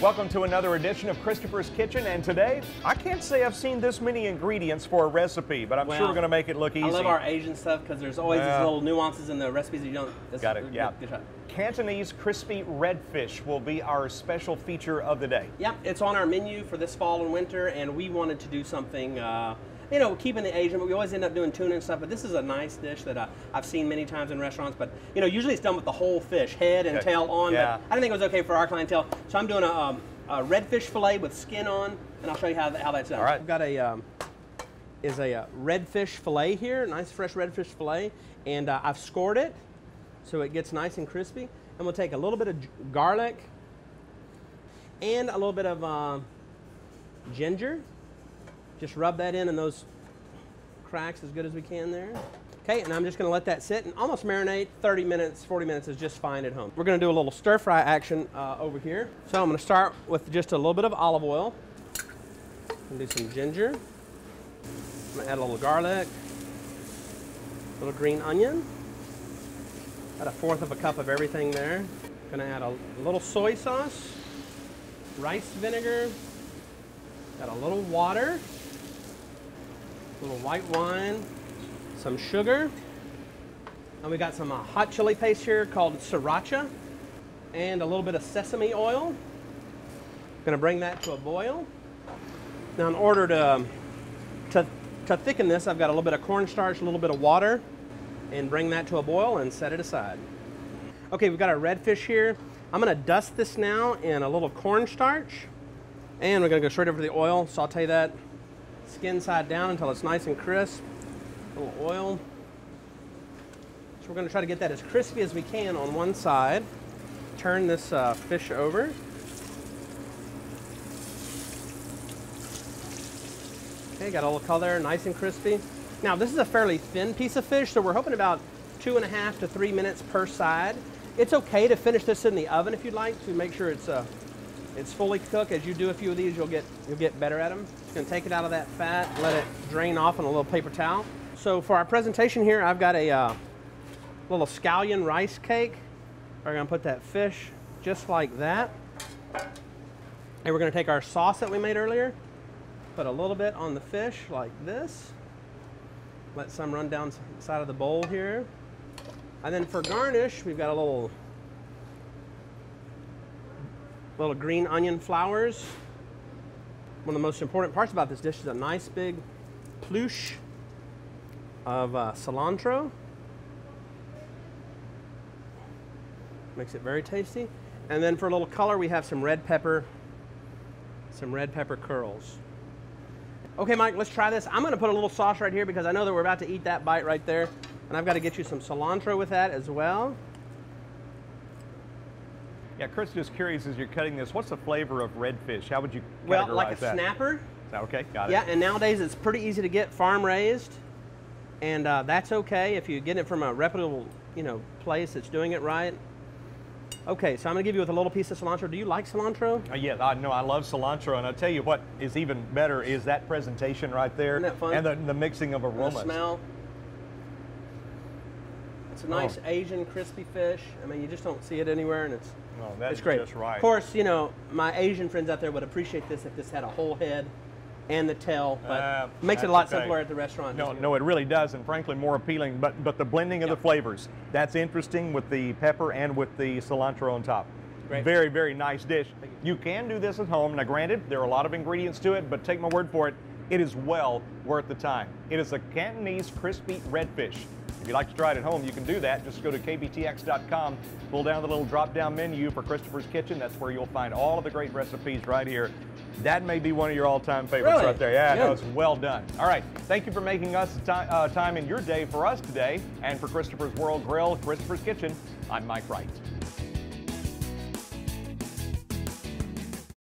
Welcome to another edition of Christopher's Kitchen, and today, I can't say I've seen this many ingredients for a recipe, but I'm sure we're going to make it look easy. I love our Asian stuff because there's always these little nuances in the recipes that you don't... Got it, yeah. Good shot. Cantonese crispy redfish will be our special feature of the day. Yep, it's on our menu for this fall and winter, and we wanted to do something, you know, keeping the Asian, but we always end up doing tuna and stuff, but this is a nice dish that I've seen many times in restaurants, but, you know, usually it's done with the whole fish, head and tail on, but I didn't think it was okay for our clientele, so I'm doing a redfish fillet with skin on, and I'll show you how that's done. All right. I've got a redfish fillet here, nice fresh redfish fillet, and I've scored it so it gets nice and crispy. And we'll take a little bit of garlic and a little bit of ginger. Just rub that in those cracks as good as we can there. Okay, and I'm just going to let that sit and almost marinate. 30 minutes, 40 minutes is just fine at home. We're going to do a little stir fry action over here. So I'm going to start with just a little bit of olive oil. And do some ginger. I'm going to add a little garlic, a little green onion. About 1/4 cup of everything there. Going to add a little soy sauce, rice vinegar, got a little water, a little white wine, some sugar, and we got some hot chili paste here called sriracha, and a little bit of sesame oil. Going to bring that to a boil. Now, in order to thicken this, I've got a little bit of cornstarch, a little bit of water, and bring that to a boil and set it aside. Okay, we've got our redfish here. I'm going to dust this now in a little cornstarch, and we're going to go straight over to the oil, saute that skin side down until it's nice and crisp. A little oil. So we're going to try to get that as crispy as we can on one side. Turn this fish over. Okay, got a little color, nice and crispy. Now, this is a fairly thin piece of fish, so we're hoping about 2.5 to 3 minutes per side. It's okay to finish this in the oven if you'd like to make sure it's fully cooked. As you do a few of these, you'll get better at them. Just gonna take it out of that fat, let it drain off on a little paper towel. So for our presentation here, I've got a little scallion rice cake. We're gonna put that fish just like that. And we're gonna take our sauce that we made earlier, put a little bit on the fish like this. Let some run down the side of the bowl here. And then for garnish, we've got a little green onion flowers. One of the most important parts about this dish is a nice big ploosh of cilantro. Makes it very tasty. And then for a little color, we have some red pepper curls. Okay, Mike, let's try this. I'm going to put a little sauce right here because I know that we're about to eat that bite right there. And I've got to get you some cilantro with that as well. Yeah, Chris, just curious as you're cutting this, what's the flavor of redfish? How would you categorize that? Well, like a that? snapper. Okay, got it. Yeah, and nowadays it's pretty easy to get farm raised. And that's okay if you get it from a reputable, place that's doing it right. Okay, so I'm going to give you with a little piece of cilantro. Do you like cilantro? Yeah, I love cilantro, and I'll tell you what is even better is that presentation right there. Isn't that fun? And the mixing of aromas. The smell. It's a nice Asian crispy fish. I mean, you just don't see it anywhere, and it's great. Just right. Of course, my Asian friends out there would appreciate this if this had a whole head and the tail, but it makes it a lot simpler at the restaurant. No, it really does, and frankly more appealing, but the blending of the flavors, that's interesting with the pepper and with the cilantro on top. Great. Very, very nice dish. You can do this at home. Now granted, there are a lot of ingredients to it, but take my word for it, it is well worth the time. It is a Cantonese crispy redfish. If you'd like to try it at home, you can do that. Just go to kbtx.com, pull down the little drop-down menu for Christopher's Kitchen. That's where you'll find all of the great recipes right here. That may be one of your all-time favorites right there. Yeah, no, it's well done. All right, thank you for making us time in your day for us today. And for Christopher's World Grill, Christopher's Kitchen, I'm Mike Wright.